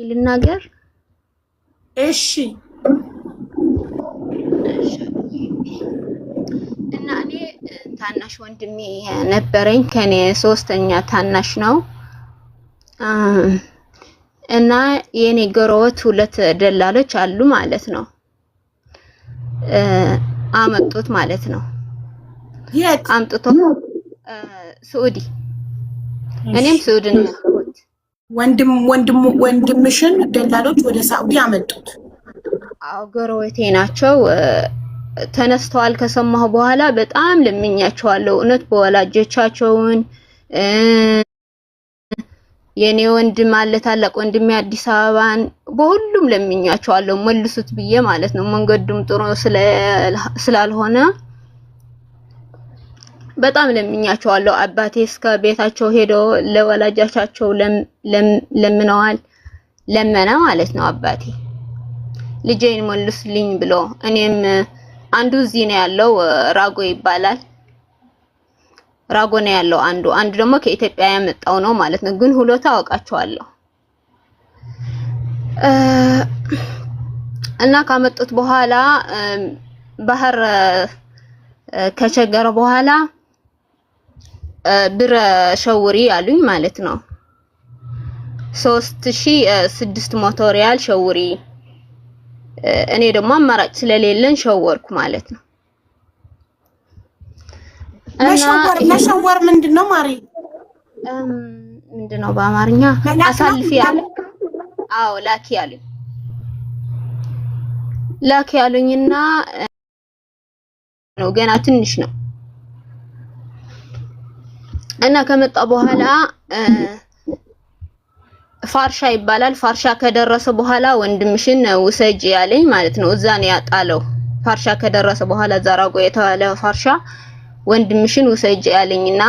ልናገር እሺ እና እኔ ታናሽ ወንድሜ ነበረኝ ከኔ ሶስተኛ ታናሽ ነው እና የኔ ጎረቤት ሁለት ደላሎች አሉ ማለት ነው አመጡት ማለት ነው የት አምጥቶ ሳዑዲ እኔም ሳዑዲ ነው ያለሁት ወንድምሽን ደላሎች ወደ ሳዑዲ አመጡት አዎ ጎረቤቴ ናቸው ተነስተዋል ከሰማሁ በኋላ በጣም ለምኛቸዋለሁ እውነት በወላጆቻቸውን የኔ ወንድም አለ ታላቅ ወንድሜ አዲስ አበባን በሁሉም ለምኛቸዋለሁ መልሱት ብዬ ማለት ነው መንገዱም ጥሩ ስላልሆነ በጣም ለምኛቸዋለሁ አባቴ እስከ ቤታቸው ሄዶ ለወላጆቻቸው ለምነዋል ለመና ማለት ነው አባቴ ልጄን መልሱልኝ ብሎ እኔም አንዱ እዚህ ነው ያለው ራጎ ይባላል ራጎ ነው ያለው አንዱ ደግሞ ከኢትዮጵያ ያመጣው ነው ማለት ነው ግን ሁለቱ አውቃቸዋለሁ እና ካመጡት በኋላ ባህር ከቸገረ በኋላ ብር ሸውሪ አሉኝ ማለት ነው 3600 ሪያል ሸውሪ እኔ ደግሞ አማራጭ ስለሌለን ሸወርኩ ማለት ነው መሸወር ምንድነው ማሪ ምንድነው በአማርኛ አሳልፊ ያለ አዎ ላኪ ያሉኝና ነው ገና ትንሽ ነው እና ከመጣ በኋላ ፋርሻ ይባላል ፋርሻ ከደረሰ በኋላ ወንድምሽን ውሰጂ ያለኝ ማለት ነው እዛ ነው ያጣለው ፋርሻ ከደረሰ በኋላ ዛራጎ የተባለ ፋርሻ ወንድምሽን ውሰጂ ያለኝና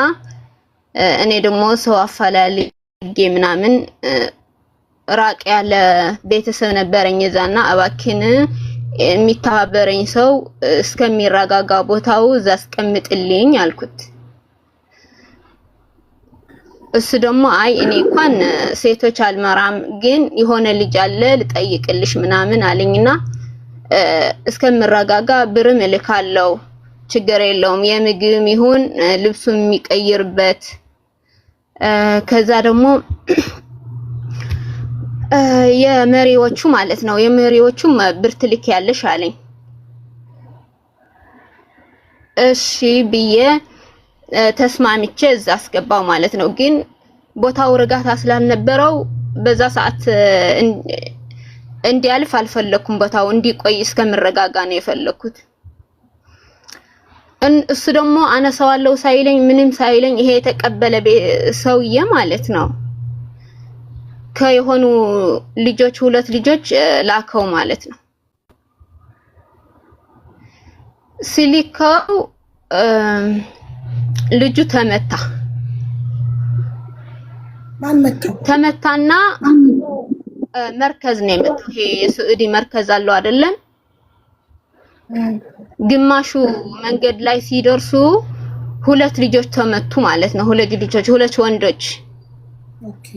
እኔ ደግሞ ሰው አፈላልጌ ምናምን ራቅ ያለ ቤተሰብ ነበረኝ እዛና አባኪን የሚተባበረኝ ሰው እስከሚረጋጋ ቦታው እዛ አስቀምጥልኝ አልኩት እሱ ደግሞ አይ እኔ እንኳን ሴቶች አልመራም ግን የሆነ ልጅ አለ ልጠይቅልሽ ምናምን አለኝና እስከምረጋጋ ብርም እልካለሁ ችግር የለውም የምግብም ይሁን ልብሱም የሚቀይርበት ከዛ ደግሞ የመሪዎቹ ማለት ነው የመሪዎቹም ብር ትልክ ያለሽ አለኝ እሺ ብዬ ተስማምቼ እዛ አስገባው ማለት ነው ግን ቦታው ርጋታ ስላልነበረው በዛ ሰዓት እንዲያልፍ አልፈለኩም ቦታው እንዲቆይ እስከምረጋጋ ነው የፈለኩት እሱ ደግሞ አነሳዋለሁ ሳይለኝ ምንም ሳይለኝ ይሄ የተቀበለ ሰውዬ ማለት ነው ከየሆኑ ልጆች ሁለት ልጆች ላከው ማለት ነው ሲሊካው ልጁ ተመታና መርከዝ ነው የመጣው ይሄ የሳዑዲ መርከዝ አለው አይደለም ግማሹ መንገድ ላይ ሲደርሱ ሁለት ልጆች ተመቱ ማለት ነው ሁለት ወንዶች ኦኬ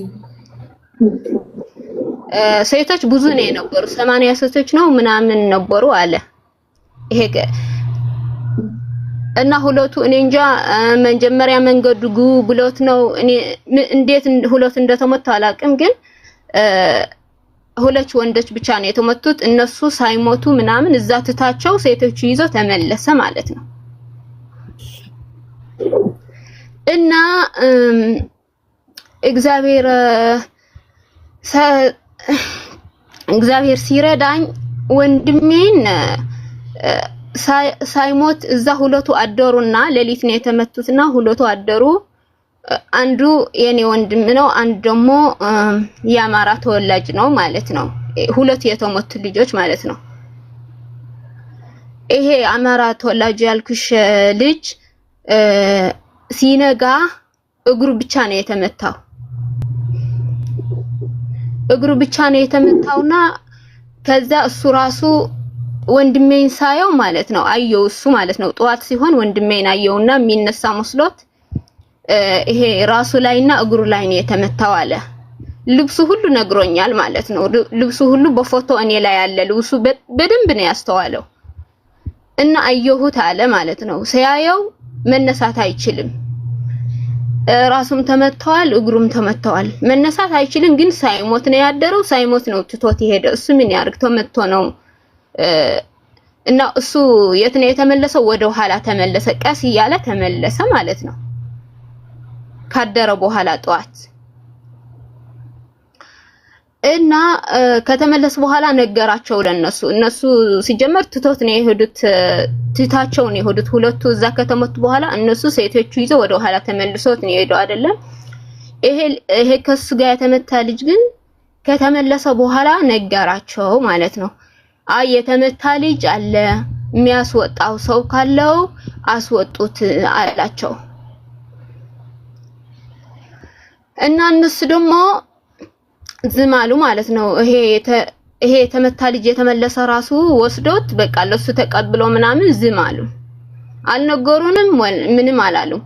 ሴቶች ብዙ ነው የነበሩ 80 ሴቶች ነው ምናምን ነበሩ አለ ይሄ እና ሁለቱ እኔ እንጃ መጀመሪያ መንገዱ ብሎት ነው እኔ እንዴት ሁለቱ እንደተመቱ አላቅም ግን ሁለት ወንዶች ብቻ ነው የተመቱት እነሱ ሳይሞቱ ምናምን እዛ ትታቸው ሴቶቹ ይዘው ተመለሰ ማለት ነው እና እግዚአብሔር ሲረዳኝ ወንድሜን ሳይሞት እዛ ሁለቱ አደሩና ሌሊት ነው የተመቱትና ሁለቱ አደሩ አንዱ የኔ ወንድም ነው አንዱ ደግሞ የአማራ ተወላጅ ነው ማለት ነው ሁለቱ የተመቱ ልጆች ማለት ነው ይሄ አማራ ተወላጅ ያልኩሽ ልጅ ሲነጋ እግሩ ብቻ ነው የተመታውና ከዛ እሱ ራሱ ወንድሜን ሳየው ማለት ነው አየው እሱ ማለት ነው ጧት ሲሆን ወንድሜን አየውና የሚነሳ መስሎት ይሄ ራሱ ላይና እግሩ ላይ ነው የተመታው አለ ልብሱ ሁሉ ነግሮኛል ማለት ነው። ልብሱ ሁሉ በፎቶ እኔ ላይ ያለ ልብሱ በደንብ ነው ያስተዋለው እና አየሁት አለ ማለት ነው። ሲያየው መነሳት አይችልም። ራሱም ተመተዋል፣ እግሩም ተመተዋል። መነሳት አይችልም፣ ግን ሳይሞት ነው ያደረው። ሳይሞት ነው ትቶት የሄደ። እሱ ምን ያርግ ተመቶ ነው እና እሱ የት ነው የተመለሰው? ወደ ኋላ ተመለሰ። ቀስ እያለ ተመለሰ ማለት ነው። ካደረ በኋላ ጠዋት እና ከተመለሰ በኋላ ነገራቸው ለነሱ። እነሱ ሲጀመር ትቶት ነው የሄዱት፣ ትታቸው ነው የሄዱት ሁለቱ። እዛ ከተመቱ በኋላ እነሱ ሴቶቹ ይዘው ወደ ኋላ ተመልሶት ነው የሄደው አይደለም። ይሄ ከሱ ጋር የተመታ ልጅ ግን ከተመለሰ በኋላ ነገራቸው ማለት ነው። አይ የተመታ ልጅ አለ፣ የሚያስወጣው ሰው ካለው አስወጡት አላቸው። እና እነሱ ደግሞ ዝም አሉ ማለት ነው። ይሄ የተመታ ልጅ የተመለሰ ራሱ ወስዶት በቃ ለሱ ተቀብሎ ምናምን ዝም አሉ። አልነገሩንም፣ ምንም አላሉም።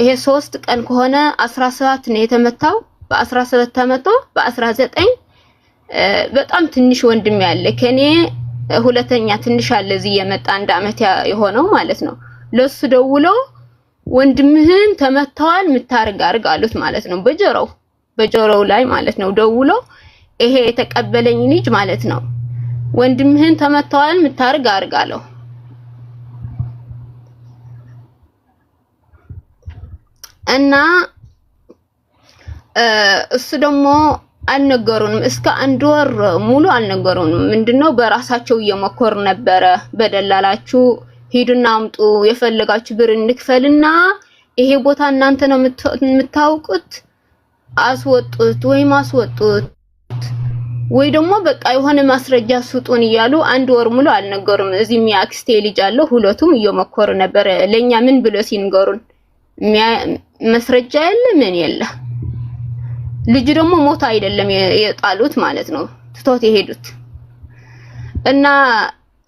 ይሄ 3 ቀን ከሆነ 17 ነው የተመታው። በ17 ተመቶ በ19 በጣም ትንሽ ወንድም ያለ ከኔ ሁለተኛ ትንሽ አለ እዚህ የመጣ 1 አመት የሆነው ማለት ነው። ለሱ ደውሎ ወንድምህን ተመታዋል ምታርግ አርግ አሉት ማለት ነው። በጆሮው ላይ ማለት ነው ደውሎ ይሄ የተቀበለኝ ልጅ ማለት ነው ወንድምህን ተመታዋል ምታርግ አርግ አለው። እና እሱ ደግሞ አልነገሩንም። እስከ 1 ወር ሙሉ አልነገሩንም። ምንድነው በራሳቸው እየመኮር ነበረ። በደላላችሁ ሂዱና አምጡ፣ የፈለጋችሁ ብር እንክፈልና ይሄ ቦታ እናንተ ነው የምታውቁት፣ አስወጡት ወይ ደግሞ በቃ የሆነ ማስረጃ ስጡን እያሉ 1 ወር ሙሉ አልነገሩም። እዚህ የሚያክስቴ ልጅ አለው፣ ሁለቱም እየመኮር ነበር። ለኛ ምን ብሎ ሲንገሩን ማስረጃ የለ ምን የለ። ልጅ ደግሞ ሞት አይደለም የጣሉት ማለት ነው፣ ትቶት የሄዱት። እና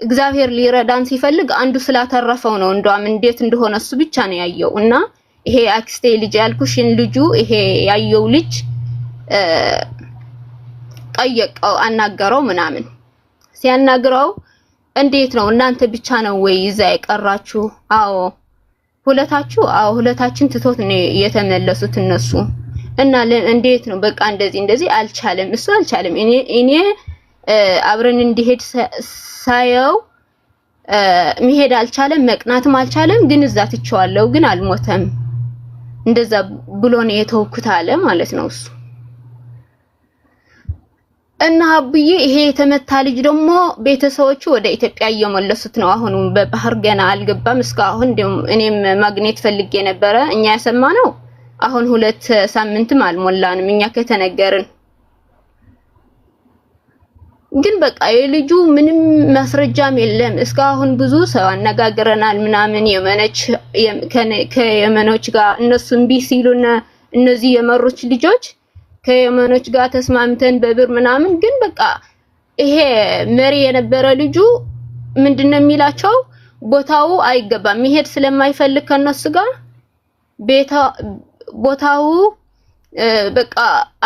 እግዚአብሔር ሊረዳን ሲፈልግ አንዱ ስላተረፈው ነው። እንደውም እንዴት እንደሆነ እሱ ብቻ ነው ያየው። እና ይሄ አክስቴ ልጅ ያልኩሽን ልጁ ይሄ ያየው ልጅ ጠየቀው፣ አናገረው ምናምን። ሲያናግረው እንዴት ነው እናንተ ብቻ ነው ወይ ይዛ የቀራችሁ? አዎ ሁለታችሁ? አዎ ሁለታችን ትቶት ነው የተመለሱት እነሱ። እና እንዴት ነው በቃ እንደዚህ አልቻለም፣ እሱ አልቻለም። እኔ አብረን እንዲሄድ ሳየው መሄድ አልቻለም፣ መቅናትም አልቻለም። ግን እዛ ትቼዋለሁ፣ ግን አልሞተም። እንደዛ ብሎ ነው የተወኩት አለ ማለት ነው እሱ። እና አብዬ ይሄ የተመታ ልጅ ደግሞ ቤተሰቦቹ ወደ ኢትዮጵያ እየመለሱት ነው። አሁን በባህር ገና አልገባም እስካሁን። እኔም ማግኘት ፈልጌ ነበረ። እኛ ያሰማነው አሁን 2 ሳምንትም አልሞላንም እኛ ከተነገርን። ግን በቃ የልጁ ምንም ማስረጃም የለም። እስካሁን ብዙ ሰው አነጋግረናል ምናምን ከየመኖች ጋር እነሱ እምቢ ሲሉና እነዚህ የመሮች ልጆች ከየመኖች ጋር ተስማምተን በብር ምናምን። ግን በቃ ይሄ መሪ የነበረ ልጁ ምንድነው የሚላቸው ቦታው አይገባም፣ መሄድ ስለማይፈልግ ከነሱ ጋር ቦታው በቃ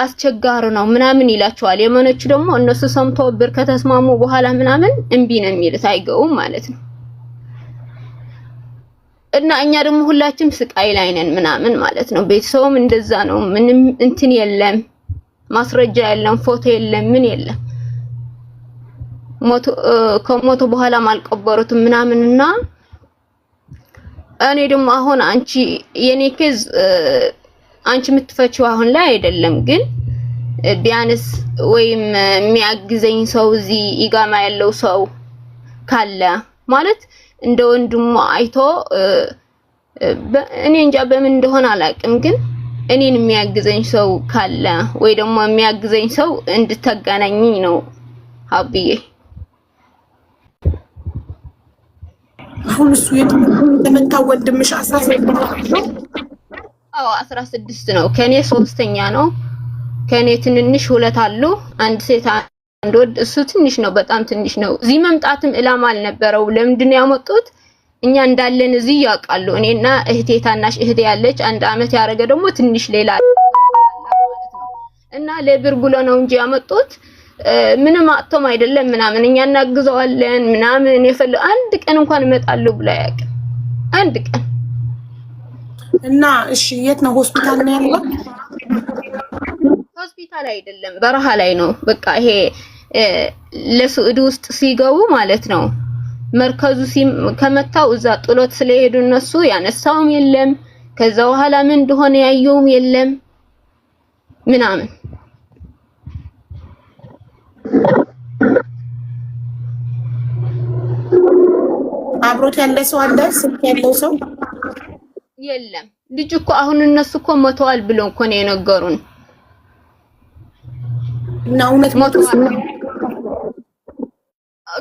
አስቸጋሪ ነው ምናምን ይላቸዋል። የመኖች ደግሞ እነሱ ሰምቶ ብር ከተስማሙ በኋላ ምናምን እምቢ ነው የሚሉት፣ አይገቡም ማለት ነው። እና እኛ ደግሞ ሁላችንም ስቃይ ላይ ነን ምናምን ማለት ነው። ቤተሰቡም እንደዛ ነው። ምንም እንትን የለም፣ ማስረጃ የለም፣ ፎቶ የለም፣ ምን የለም። ከሞቱ በኋላ አልቀበሩትም ምናምንና እኔ ደግሞ አሁን አንቺ የኔ ኬዝ አንቺ የምትፈቺው አሁን ላይ አይደለም። ግን ቢያንስ ወይም የሚያግዘኝ ሰው እዚህ ኢጋማ ያለው ሰው ካለ ማለት እንደ ወንድሙ አይቶ እኔ እንጃ በምን እንደሆነ አላውቅም። ግን እኔን የሚያግዘኝ ሰው ካለ ወይ ደግሞ የሚያግዘኝ ሰው እንድታገናኝኝ ነው አብዬ። አሁን እሱ የተመታ ወንድምሽ 16 ነው? አዎ 16 ነው። ከኔ 3ኛ ነው። ከኔ ትንንሽ 2 አሉ፣ አንድ ሴት አንድ ወንድ። እሱ ትንሽ ነው፣ በጣም ትንሽ ነው። እዚህ መምጣትም እላማ አልነበረው። ለምንድን ነው ያመጡት? እኛ እንዳለን እዚህ ያውቃሉ። እኔና እህቴ ታናሽ እህቴ ያለች 1 አመት ያረገ ደግሞ ትንሽ ሌላ ማለት ነው። እና ለብር ብሎ ነው እንጂ ያመጡት ምንም አጥቶም አይደለም ምናምን እኛ እናግዘዋለን ምናምን የፈለው አንድ ቀን እንኳን እመጣለሁ ብላ ያውቅ አንድ ቀን እና እሺ የት ነው ሆስፒታል ነው ያለው? ሆስፒታል አይደለም በረሃ ላይ ነው። በቃ ይሄ ለሱዑድ ውስጥ ሲገቡ ማለት ነው መርከዙ ከመታው እዛ ጥሎት ስለሄዱ እነሱ ያነሳውም የለም ከዛ በኋላ ምን እንደሆነ ያየውም የለም ምናምን አብሮት ያለ ሰው አለ ስልክ ያለው ሰው የለም። ልጅ እኮ አሁን እነሱ እኮ ሞተዋል ብለው እኮ ነው የነገሩን። እና እውነት ሞተዋል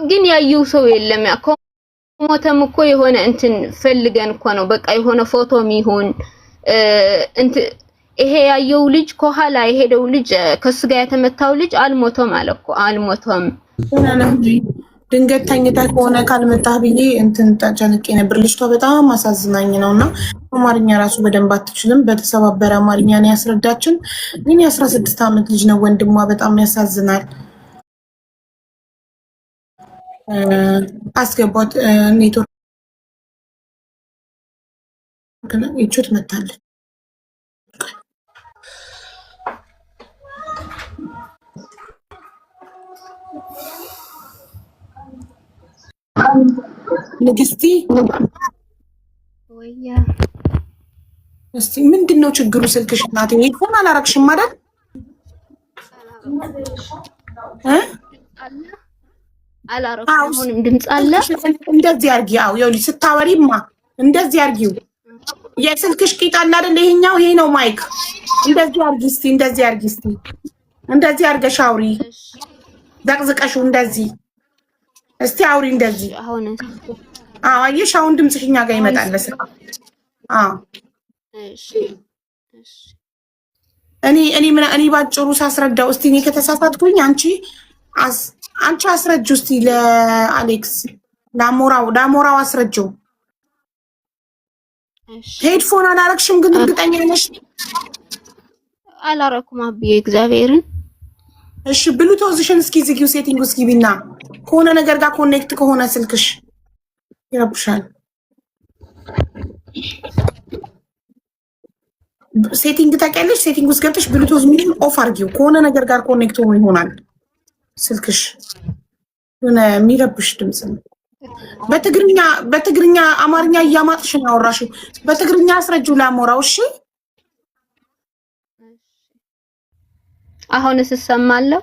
ግን ያየው ሰው የለም። ያኮ ሞተም እኮ የሆነ እንትን ፈልገን እኮ ነው በቃ የሆነ ፎቶም ይሁን ይሄ ያየው ልጅ ከኋላ የሄደው ልጅ ከሱ ጋር የተመታው ልጅ አልሞተም አለ እኮ አልሞተም። ድንገት ተኝታ ከሆነ ካልመጣህ ብዬ እንትን ተጨንቄ ነበር። ልጅቷ በጣም አሳዝናኝ ነውና አማርኛ ራሱ በደንብ አትችልም። በተሰባበረ አማርኛ ነው ያስረዳችን። ግን የ16 ዓመት ልጅ ነው ወንድሟ። በጣም ያሳዝናል። አስገባት ኔትወርክ ይቹት መታለች። ንግስቲ ወያ እስቲ ምንድነው ችግሩ? ስልክሽ እናቴ ሄድፎን አላረግሽም ማለት አላረኩም። ድምጽ አለ እንደዚህ አርጊ። አው ይኸውልሽ ስታወሪማ እንደዚህ አርጊው። የስልክሽ ቂጥ አለ አይደል? ይሄኛው ይሄ ነው ማይክ። እንደዚህ አርጊ እስቲ፣ እንደዚህ አርጊ እስቲ፣ እንደዚህ አርገሽ አውሪ። ዘቅዝቀሽው እንደዚህ እስቲ አውሪ እንደዚህ። አዎ አየሽ፣ አሁን ድምጽሽ እኛ ጋር ይመጣል። አዎ እሺ እሺ። እኔ ባጭሩ ሳስረዳው እስቲ እኔ ከተሳሳትኩኝ አንቺ አስረጂው እስቲ ለአሌክስ ዳሞራው አስረጂው። እሺ ሄድፎን አላረግሽም ግን እርግጠኛ ነሽ? አላረኩም አብዬ እግዚአብሔርን። እሺ ብሉቱዝሽን እስኪ ዝጊው፣ ሴቲንግ እስኪ ቢና ከሆነ ነገር ጋር ኮኔክት ከሆነ ስልክሽ ይረብሻል። ሴቲንግ ታውቂያለሽ? ሴቲንግ ውስጥ ገብተሽ ብሉቱዝ ሚል ኦፍ አድርጊው። ከሆነ ነገር ጋር ኮኔክት ሆኖ ይሆናል ስልክሽ። የሆነ የሚረብሽ ድምጽ ነው። በትግርኛ አማርኛ እያማጥሽ ነው ያወራሽው። በትግርኛ አስረጂው ላሞራው። እሺ አሁንስ እሰማለሁ።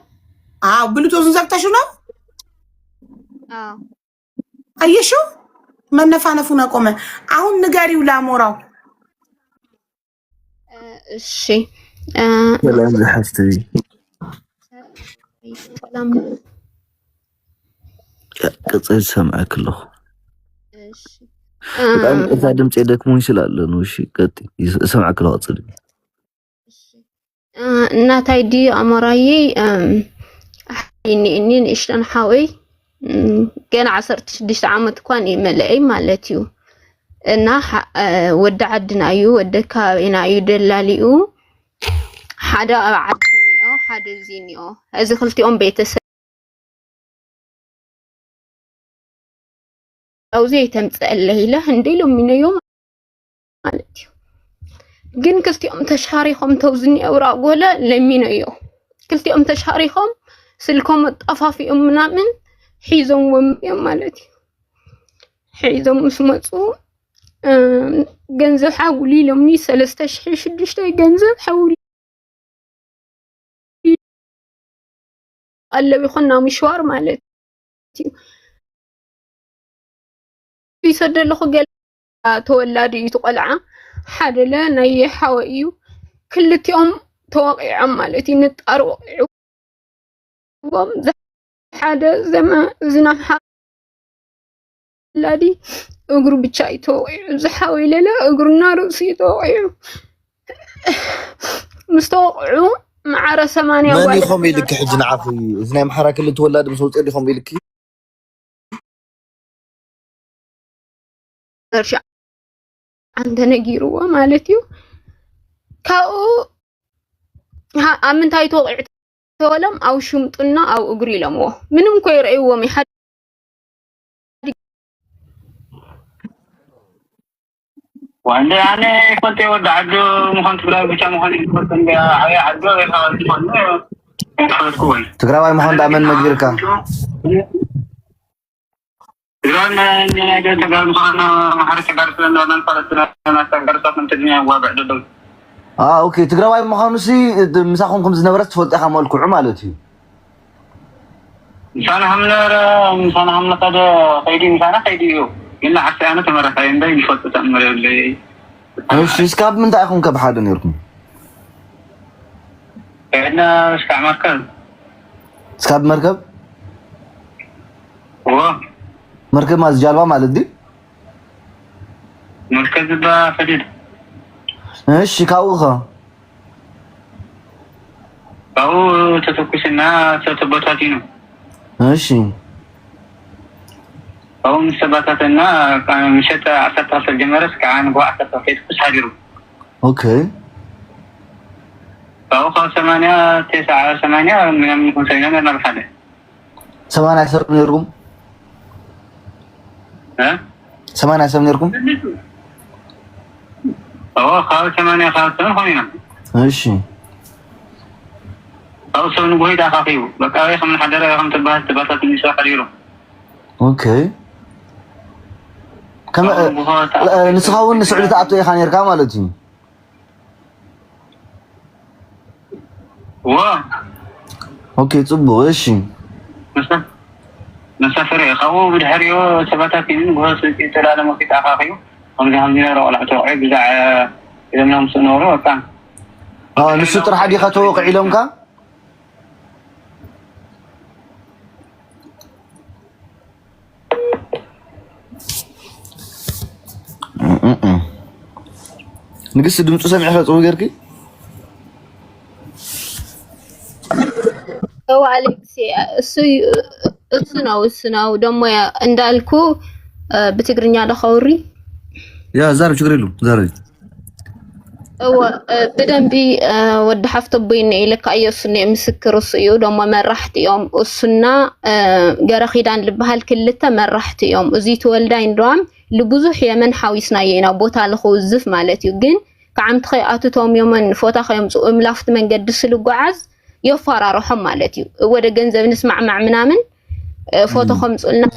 አዎ ብሉቱዝን ዘግተሽው ነው? አዎ አየሽው፣ መነፋነፉን አቆመ። አሁን ንገሪው ላሞራው። እሺ ሰላም ለሐስተይ ሰላም ቅጽል ሰማዕክሎ። እሺ በጣም እዛ ድምጽ ደክሞኝ ስላለ ነው። እሺ ቀጥ ሰማዕክሎ አጽድ። እሺ እናታይ ዲ አሞራዬ እኔን እሽተን ሓወይ ገና 16 ዓመት እንኳን ይመለአይ ማለት እዩ እና ወደ ዓድና እዩ ወደ ከባቢና እዩ ደላሊኡ ሓደ ኣብ ዓድኒኦ ሓደ ዚኒኦ እዚ ክልቲኦም ቤተሰብ አውዚ የተምጸለይ ኢለ እንዴሎም ሚነዮም ማለት እዩ ግን ክልቲኦም ተሻሪኾም ተውዝኒኦ ራጎለ ለሚነዮ ክልቲኦም ተሻሪኾም ስልኮም ጠፋፊኦም ምናምን ሒዞምዎም እዮም ማለት እዩ ሒዞም ምስ መፁ ገንዘብ ሓውሊ ኢሎምኒ 3600 ገንዘብ ሓውሊ አለው ይኹና ምሽዋር ማለት እዩ ይሰደለኹ ገለ ተወላዲ እዩ ተቆልዓ ሓደ ለ ናይ ሓወ እዩ ክልቲኦም ተወቂዖም ማለት እዩ ንጣር ወቂዖም ሓደ ዝናብ ሓላዲ እግሩ ብቻ ይተወቂዑ ዝሓወይለለ እግሩና ርእሱ ይተወቂዑ مستوقعو معرة 8 ماني خم يلك حجنا عفي إذن يوم حركة اللي تولد بصوت اللي خم يلك رجع عندنا جيروا مالتيو كاو ኣምንታይ ተወቂዕት ተወለም ኣው ሽምጡና ኣው እግሪ ኢሎምዎ ምንም ኮ ይርእይዎም ይሓድ وعند يعني كنت يود عدو مخن تقرأ بيشا مخن كنت عيا عدو يخاف مخن تقرأ مخن دائما مجبرك تقرأ إني أجل تقرأ مخن محرس كارس لأنه أنا فلسطين تقرأ صوت من تجميع وابع دول اوكي تقرأ مخن سي مساخهم خمس نبرت فولت اخا مالكو عمالتي إنسان همنا قد قيدي إنسان قيديو إلا حتى أنا تمرت عين ده يفوت تأمر اللي ايش اسكاب من تاعكم كبحاده نيركم عندنا اسكاب مركب اسكاب مركب هو مركب ماز جالبا مالت دي مركز ده فديد ايش كاوخه أو تتوكسنا تتبطاتينو ماشي أو مسباتنا كان مشيت عسات أصل جمرس كان قوة عسات فيس بس حجرو اوكي أو 8 9 8 من كونسينا أنا بحده 8 حسب نيركم ها 8 حسب نيركم أو 8 هونينا ماشي أو سون بويد أخافيو بقى خمن حجر خمن تباتات النساء قليلو اوكي كم نسخاون سعودي تعطي خان يركا مالتي وا اوكي صبو ايش مسافر خو بدحريو سباتاتين بوس تلا لما في تاخاخيو هم جهنم يرى ولا توعي بزع اذا منهم سنورو كان نسو ترى حدي خطوق لهم كان نقص دمصو سمعي خصو غيركي او أليكسي اسناو ደሞ እንዳልኩ በትግርኛ ለኸውሪ يا زارو شكرا له زارو هو بدنبي ود حفتبين إلك أي سنة مسكر الصيو دم مرحت يوم السنة جرخيدان لبهال كلتا مرحت يوم زيت والدين دوام لبزوح يمن حاويسنا ينا بوتا لخوزف مالتي جن كعم تخيئات توم يومن فوتا خيم ملافت من قد سلقعز يفارا روحهم مالتي ودا جنزب نسمع مع منامن فوتا خمس قلنا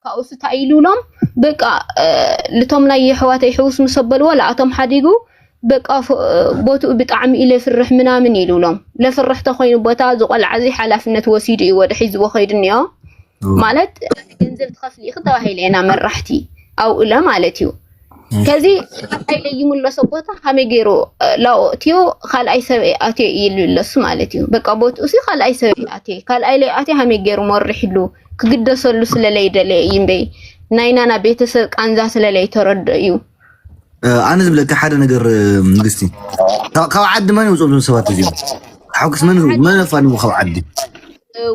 كأوس تعيلو لهم بقى لتوم لا يحواتي يحوس مسبل ولا أتوم حديقو بقى بوتو بطعم إلي فرح منامن يلولهم لا فرح تخوين بوتا زقل عزي حلافنة وسيدي ودحيز وخيدني مالت جنزب تخفلي خطا هيلينا من رحتي أو إلا مالتيو كذي هيلي يمول لصبوتا همي جيرو لا أتيو خال أي سوي أتي يلو لص مالتيو بقى بوتو سي خال أي سوي أتي خال أي لي أتي همي جيرو مرحلو كقد سلو سلالي دلي ينبي ناينا بيتسك أنزا سلالي ترد يو أنا زبلك حدا نقر نقستي خاو عد ما يوصل من سوات اليوم حوكس ما نفاني وخاو عدي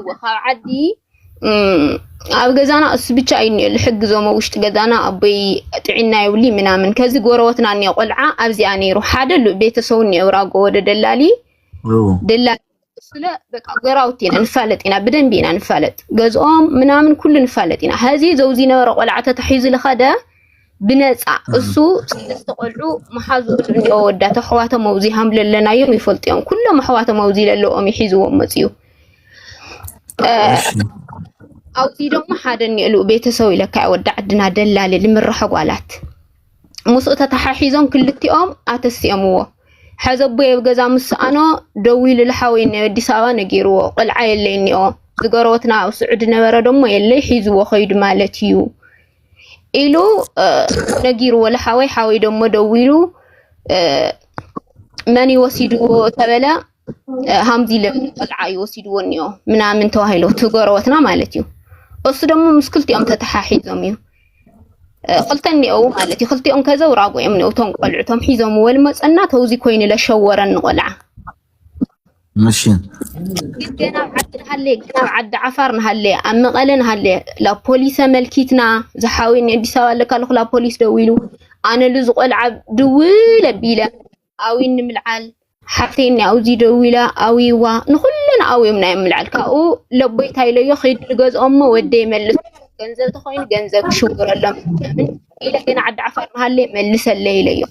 وخاو عدي أب جزانا أسبتش عيني الحق زوما وشت جزانا أبي تعينا يولي منا من كذا جوروتنا أني قلعة أبزي أني روح هذا بيت سوني أوراقو دلالي دلالي سلا بقى جراوتين نفلتنا بدن بينا نفلت جزءهم منا من كل نفلتنا هذه زوجنا قلعة تحيز لخدا بنزع السو استقلعوا محازو الدنيا ودات حواته موزي هم لنا يوم يفلطيهم كل ما حواته موزي لهم يحيزوا مزيو او دي دم حدن يلو بيتسوي لك ودع عندنا دلال لمرح قالات مسؤته تححيزون كلتيهم اتسيمو حزبو يبغزا مسانو دويل لحاوين اديس ابا نغيرو قلعه يلينيو زغروتنا سعود نبره دمو يلي حيزو خيد مالتيو إلو نجيرو ولا حاوي دم دويلو ماني وسيدو تبلا همدي لم العاي وسيدو ونيو من توهيلو تغروتنا مالتيو أصل دم مشكلتي أم تتحاحيزهم يو قلتني أو مالتي خلتي أم كذا وراقو يمني أوتون قلعتهم حيزهم والمس أنا توزي كوين لشورا نقلع ماشيين جنا عد عفرنا هاللي أم قالنا هاللي لا بوليس ملكيتنا زحاوين يدي سوا لك لا بوليس دويلو أنا لزق العب دويل بيلا أوين ملعال حتى أوزي دويلا أويوا نخلنا أويمنا يملعلك أو لبيت هاي ليو خيد الجوز أمه ودي ملس جنزة تخوين جنزة شكرا لهم إلى كنا عد عفر محلي ملس الليلة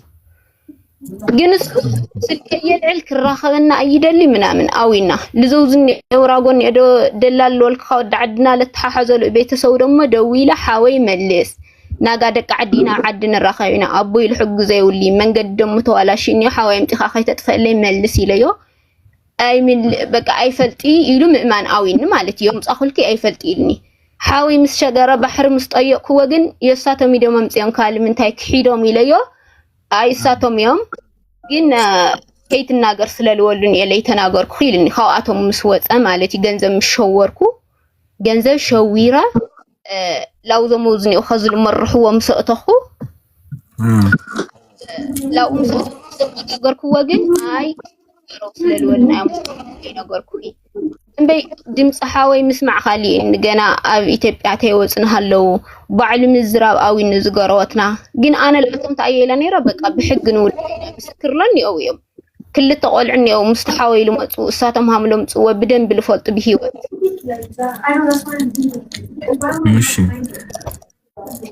جنس سلكية العلك الراخلنا أيد اللي من أوينا لزوجني وراقون يدو دلال والخود عدنا لتحازل بيت سود أمه دويلا حاوي ملس ناقادك عدينا عدنا الرخاوينا أبوي الحق زي واللي من قدم متوالا شيني حاوي امتخاخي تتفعلي ملسي ليو أي من بقى أي فلتي يلو مئمان أوين مالتي يوم أخلكي أي فلتي إلني حاوي مس شجرة بحر مستأيق هو جن يساتهم يدوم ممسيهم كالي من تايك حيدهم إليو أي ساتهم يوم جن كيت الناقر سلالولن يلي تناقر كخيلني خاواتهم مسوات مالتي جنزة مشوركو جنزة شويرة لو زموزني أخذ المرح هو مسقطخو لو مسقطخو أقركو وجن أي رسل الولنا أقركو بي دمس حاوي مسمع خالي إن جنا أبي تبعتي وزنها لو بعلم الزراب أو النزجروتنا جن أنا اللي كنت عيلاني ربك بحق نقول مسكر لني أو يوم كل تقول عني أو مستحاوي لما ساتم هم لهم وبدن بالفوت بهيوت ماشي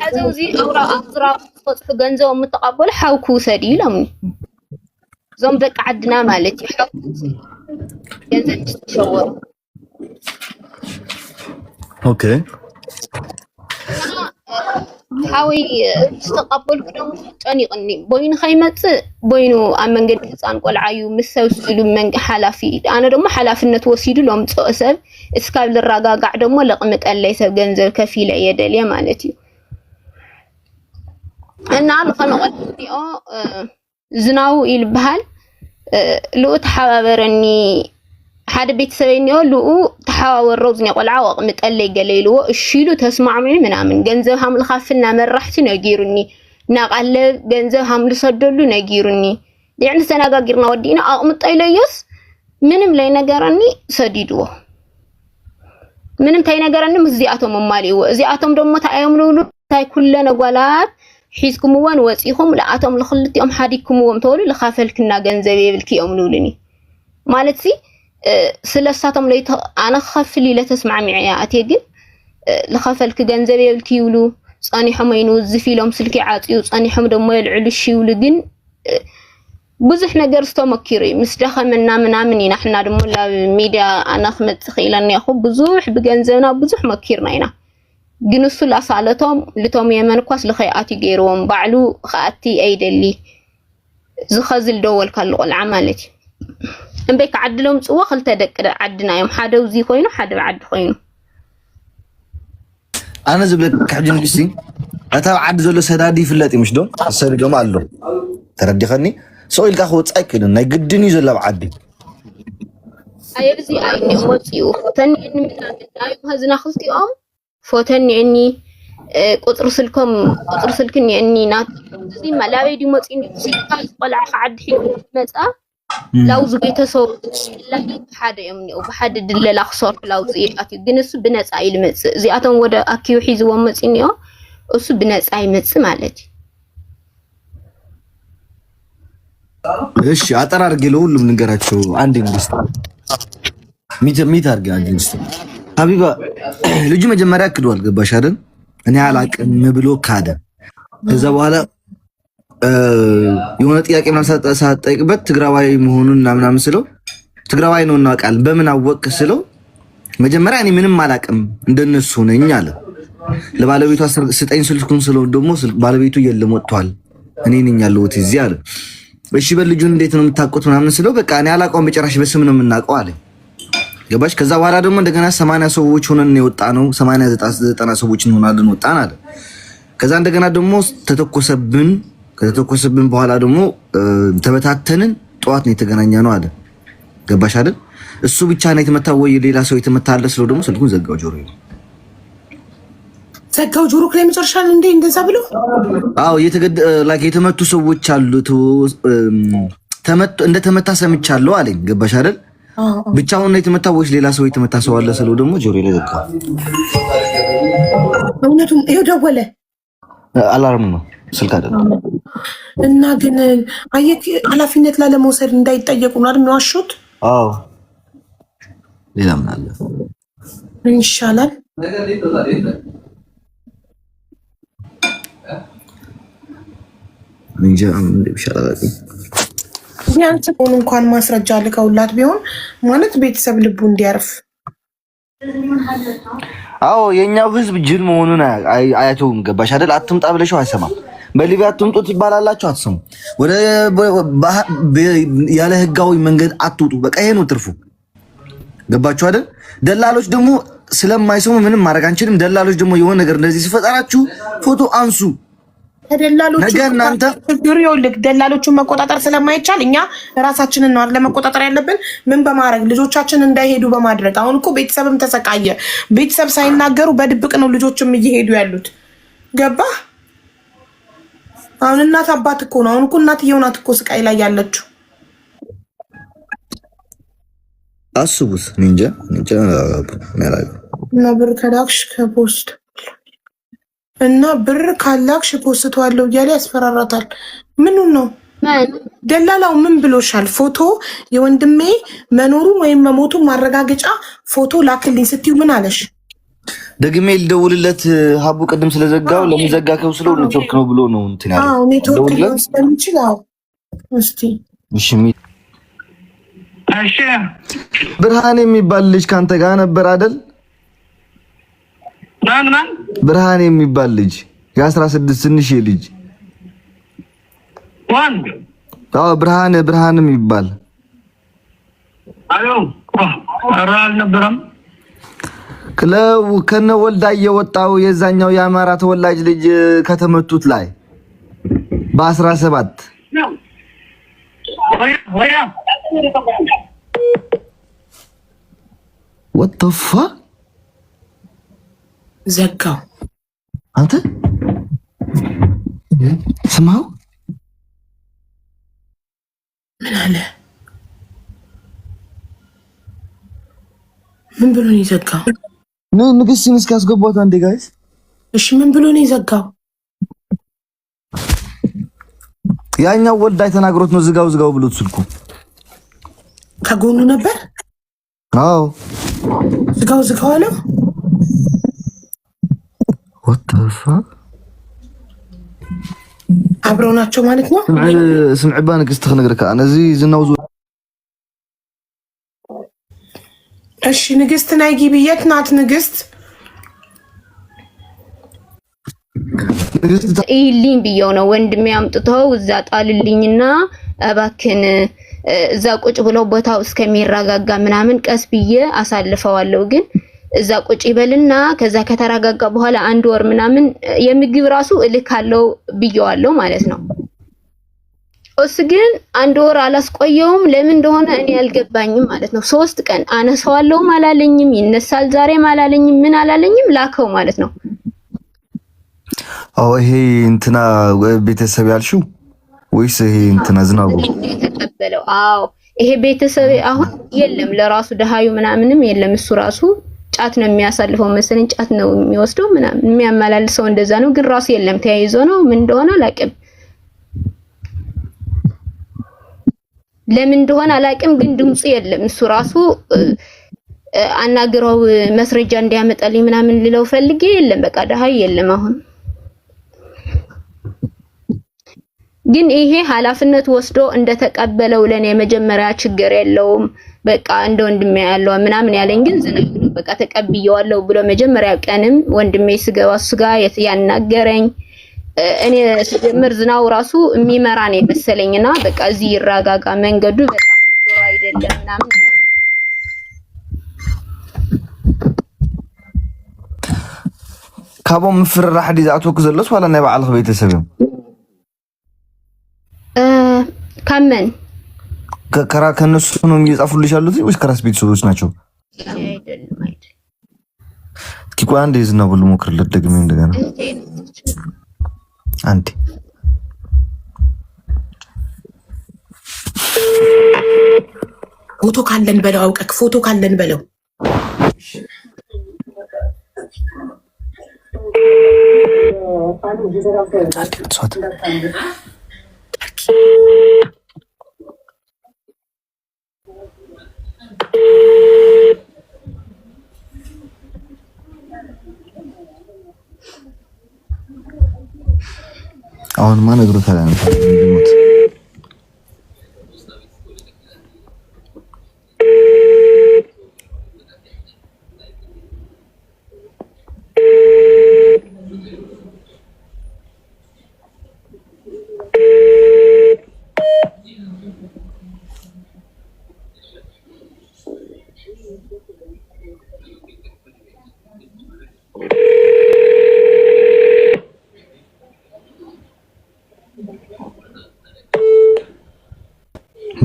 أزوزي أورا أزرع فوت جنزة ومتقبل حاوكو سدي لمني زوم ذك عدنا مالتي حاوكو جنزة تشور اوكي حاوي تقبل كده مستني قني بوين خيمت بوينو أمن قد إنسان قل عيو مسوس إلو من حلافي أنا دم حلافنا توسيدو لهم تأسف إسكاب للرقا قاعدة ملقمة اللي يسب جنزل كفيلة يدالي مالتي أنا عالقنا قلتني زناو إلبهال لو تحاورني حدا بيت سوينيو لو تحاور روزني قلعة وقمت اللي قليلو الشيلو تسمع من جنزة هم الخافنا من رحت نجيرني نقل جنزة هم لصدلو نجيرني يعني سنة قاقرنا ودينا أقمت إليس منم لي نجرني سديدو منم تاي نجرني مزياتهم مالي زياتهم دم تأيملو تاي كلنا قلات حيزكم وان وسيهم لقاتهم لخلتي أم حديكم ومتولي لخافل كنا جنزة بيبلكي أملولني مالتي سلساتهم ليت أنا خافلي لا تسمع معي أتيجي لخافلك جنزة بيبلكي ولو صاني حمينو الزفي لهم سلكي عاطيو صاني حمد ما يلعلو الشي ولجن بزح نجرستو مكيري مستخدم مني نحن دم ولا ميديا أنا خمت خيلاني أخو بزوح بجنزنا بزوح مكيرنا هنا جنسوا لأصالتهم لتوم يمن كواس لخياتي جيروهم بعلو خاتي أيدلي زخزل دول كالو العمالتي إن بيك عدلهم سوا خلت دك عدنا يوم حدا وزي خوينو حدا بعد خوينو أنا زبلك حجن قسي أتابع عد زول سدادي في اللاتي مش دون السيد جمال له تردي خني سؤال كأخو تأكد إنه يقدني زول بعدي أيبزي أيني أموتيو فتني إني مثلا هزنا خلتي فوتني إني قطر سلكني إني نات زي ما لا بيدي موت إني سيكاي طلع عد حين مسأ لو زبيت صوت لا بحد يمني أو بحد دليل أخسر لو زي أكيد جنس بناس عيل مس زي أتون وده أكيو حيز ومس إني أوس بناس عيل مس مالتي إيش أترى رجلوا له من جراتشو عندي نست ميت أرجع عندي نست حبيبة لجوا مجمرة كدوال قبشرن أنا على مبلوك هذا إذا ولا የሆነ ጥያቄ ምናምን ሳትጠይቅበት ትግራዋይ መሆኑን ምናምን ስለው ትግራዋይ ነው እናውቃለን በምን አወቅ ስለው መጀመሪያ እኔ ምንም አላውቅም እንደነሱ ነኝ አለ ለባለቤቱ ስጠኝ ስልኩን ስለው ደግሞ ባለቤቱ የለም ወጥቷል እኔ ነኝ ያለሁት እዚህ አለ እሺ በልጁን እንዴት ነው የምታውቁት ምናምን ስለው በቃ እኔ አላውቀውም በጭራሽ በስም ነው የምናውቀው አለ ገባሽ ከዛ በኋላ ደግሞ እንደገና 80 ሰዎች ሆነን የወጣ ነው 80 90 ሰዎች ሆነን ወጣን አለ ከዛ እንደገና ደግሞ ተተኮሰብን ከተተኮሰብን በኋላ ደግሞ ተበታተንን ጧት ነው የተገናኘ ነው አለ ገባሽ አይደል እሱ ብቻ ነው የተመታው ወይ ሌላ ሰው የተመታለ ስለው ደግሞ ስልኩን ዘጋው ጆሮ ዘጋው ጆሮ ላይ መጨረሻል እንዴ እንደዛ ብሎ አዎ የተመቱ ሰዎች አሉ እንደተመታ ሰምቻለሁ አለኝ ገባሽ አይደል ብቻውን ነው የተመታው ወይ ሌላ ሰው የተመታ ሰው አለ ስለው ደግሞ ጆሮ ላይ ዘጋው እውነቱም ይሄ ደወለ አላርም ነው ስልክ አይደለም። እና ግን አየክ ኃላፊነት ላለመውሰድ እንዳይጠየቁ ነው አይደል የሚዋሹት? አዎ ሌላ ምን አለ? ምን ይሻላል? ቢያንስ እንኳን ማስረጃ ልከውላት ቢሆን ማለት ቤተሰብ ልቡ እንዲያርፍ። አዎ የኛው ህዝብ ጅል መሆኑን አያቸውም። ገባሽ አይደል? አትምጣ ብለሽው አይሰማም። በሊቢያ አትምጡ ትባላላችሁ፣ አትሰሙ። ወደ ያለ ህጋዊ መንገድ አትውጡ። በቃ ይሄ ነው ትርፉ። ገባችሁ አይደል? ደላሎች ደግሞ ስለማይሰሙ ምንም ማድረግ አንችልም። ደላሎች ደግሞ የሆነ ነገር እንደዚህ ሲፈጠራችሁ ፎቶ አንሱ። ነገ እናንተ ችግሩ ይኸውልህ፣ ደላሎቹን መቆጣጠር ስለማይቻል እኛ ራሳችንን ነው አይደል መቆጣጠር ያለብን። ምን በማድረግ ልጆቻችን እንዳይሄዱ በማድረግ። አሁን እኮ ቤተሰብም ተሰቃየ። ቤተሰብ ሳይናገሩ በድብቅ ነው ልጆችም እየሄዱ ያሉት። ገባ? አሁን እናት አባት እኮ ነው። አሁን እኮ እናትየው ናት እኮ ስቃይ ላይ ያለችው። አስቡት። እንጃ እና ብር ከላክሽ ከፖስት እና ብር ካላክሽ ፖስተዋለሁ እያለ ያስፈራራታል። ምኑን ነው ደላላው? ምን ብሎሻል? ፎቶ የወንድሜ መኖሩ ወይም መሞቱ ማረጋገጫ ፎቶ ላክልኝ ስትዩ ምን አለሽ? ደግሜ ልደውልለት ሀቡ ቅድም ስለዘጋው ለሚዘጋከው ስለው ኔትወርክ ነው ብሎ ነው እንትን ያለው። አዎ ኔትወርክ ነው ስለሚችል። አዎ እስቲ እሺ። እሺ ብርሃን የሚባል ልጅ ካንተ ጋር ነበር አይደል? ማን ብርሃን የሚባል ልጅ የ16 ትንሽ ልጅ ወንድ? አዎ ብርሃን የሚባል አሎ ኧረ አልነበረም። ክለው ከነ ወልዳ የወጣው የዛኛው የአማራ ተወላጅ ልጅ ከተመቱት ላይ በ17 what the fuck ዘጋው። አንተ ስማው ምን አለ? ምን ብሎ ነው የዘጋው? ንግስትን እስካስገቧት አንዴ ጋይስ። እሺ ምን ብሎ ነው የዘጋው? ያኛው ወልዳይ ተናግሮት ነው ዝጋው ብሎት ስልኩ ከጎኑ ነበር። አዎ ዝጋው አለው። what the fuck አብረው ናቸው ማለት ነው። ስምዕ ባንክ እስተነግርካ እነዚ ዝናውዙ። እሺ ንግስት ናይ ግቢ። የት ናት ንግስት? ይልኝ ብየው ነው ወንድሜ አምጥተው እዛ ጣልልኝና እባክን እዛ ቁጭ ብለው ቦታው እስከሚረጋጋ ምናምን ቀስ ብዬ አሳልፈዋለሁ። ግን እዛ ቁጭ ይበልና ከዛ ከተረጋጋ በኋላ 1 ወር ምናምን የምግብ ራሱ እልካለሁ ብየዋለሁ ማለት ነው። እሱ ግን 1 ወር አላስቆየውም። ለምን እንደሆነ እኔ አልገባኝም ማለት ነው። 3 ቀን አነሳዋለሁም አላለኝም፣ ይነሳል ዛሬም አላለኝም፣ ምን አላለኝም፣ ላከው ማለት ነው። አዎ ይሄ እንትና ቤተሰብ ያልሽው ወይስ ይሄ እንትና ዝናቡ የተቀበለው? አዎ ይሄ ቤተሰብ አሁን የለም፣ ለራሱ ደሃዩ ምናምንም የለም። እሱ ራሱ ጫት ነው የሚያሳልፈው መሰለኝ፣ ጫት ነው የሚወስደው ምናምን የሚያመላልሰው እንደዛ ነው። ግን ራሱ የለም፣ ተያይዞ ነው ምን እንደሆነ አላውቅም፣ ለምን እንደሆነ አላውቅም። ግን ድምፁ የለም። እሱ ራሱ አናግረው መስረጃ እንዲያመጣልኝ ምናምን ልለው ፈልጌ የለም፣ በቃ ደሃዩ የለም አሁን። ግን ይሄ ኃላፊነት ወስዶ እንደተቀበለው ለኔ መጀመሪያ ችግር የለውም በቃ እንደ ወንድሜ ያለው ምናምን ያለኝ ግን ዝናብ ነው በቃ ተቀብየዋለሁ ብሎ መጀመሪያ ቀንም ወንድሜ ስገባ ስጋ ያናገረኝ እኔ ስጀምር ዝናው ራሱ የሚመራ ነው መሰለኝና በቃ እዚህ ይራጋጋ መንገዱ በጣም ጥሩ አይደለም ምናምን ካብኦም ምፍርራሕ ዲዛእትወክ ዘሎስ ዋላ ናይ ባዕልክ ቤተሰብ ካመን ከራ ከነሱ ነው የሚጻፉልሽ ያሉት ወይስ ከራስ ቤተሰቦች ናቸው? አይደለም አይደል። ኪቆ አንዴ ዝናቡ ልሞክርለት ደግሜ እንደገና አንዴ ፎቶ ካለን በለው አውቀክ ፎቶ ካለን በለው አሁን ማን እግሩ ተላንተ እንዲሞት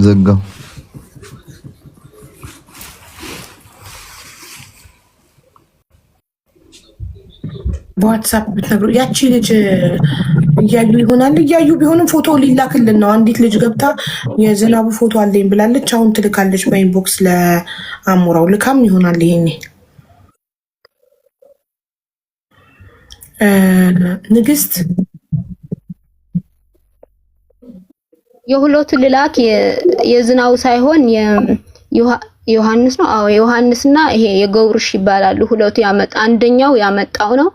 ዘጋው። በዋትስአፕ ብትነግሩ ያቺ ልጅ እያዩ ይሆናል። እያዩ ቢሆንም ፎቶ ሊላክልን ነው። አንዲት ልጅ ገብታ የዝናቡ ፎቶ አለኝ ብላለች። አሁን ትልካለች በኢንቦክስ ለአሞራው ልካም ይሆናል። ይሄኔ ንግስት የሁለቱ ልላክ የዝናው ሳይሆን ዮሐንስ ነው። አዎ ዮሐንስና ይሄ የገብሩሽ ይባላሉ። ሁለቱ አንደኛው ያመጣው ነው።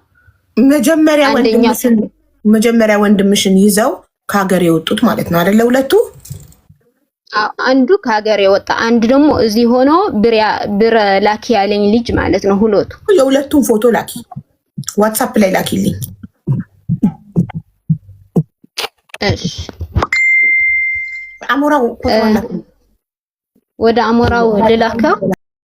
መጀመሪያ ወንድምሽን ይዘው ከሀገር የወጡት ማለት ነው አይደለ? ሁለቱ አንዱ ከሀገር የወጣ አንድ ደግሞ እዚህ ሆኖ ብር ላኪ ያለኝ ልጅ ማለት ነው። የሁለቱን ፎቶ ላኪ፣ ዋትስአፕ ላይ ላኪልኝ። እሺ አሞራው ወደ አሞራው ልላከው።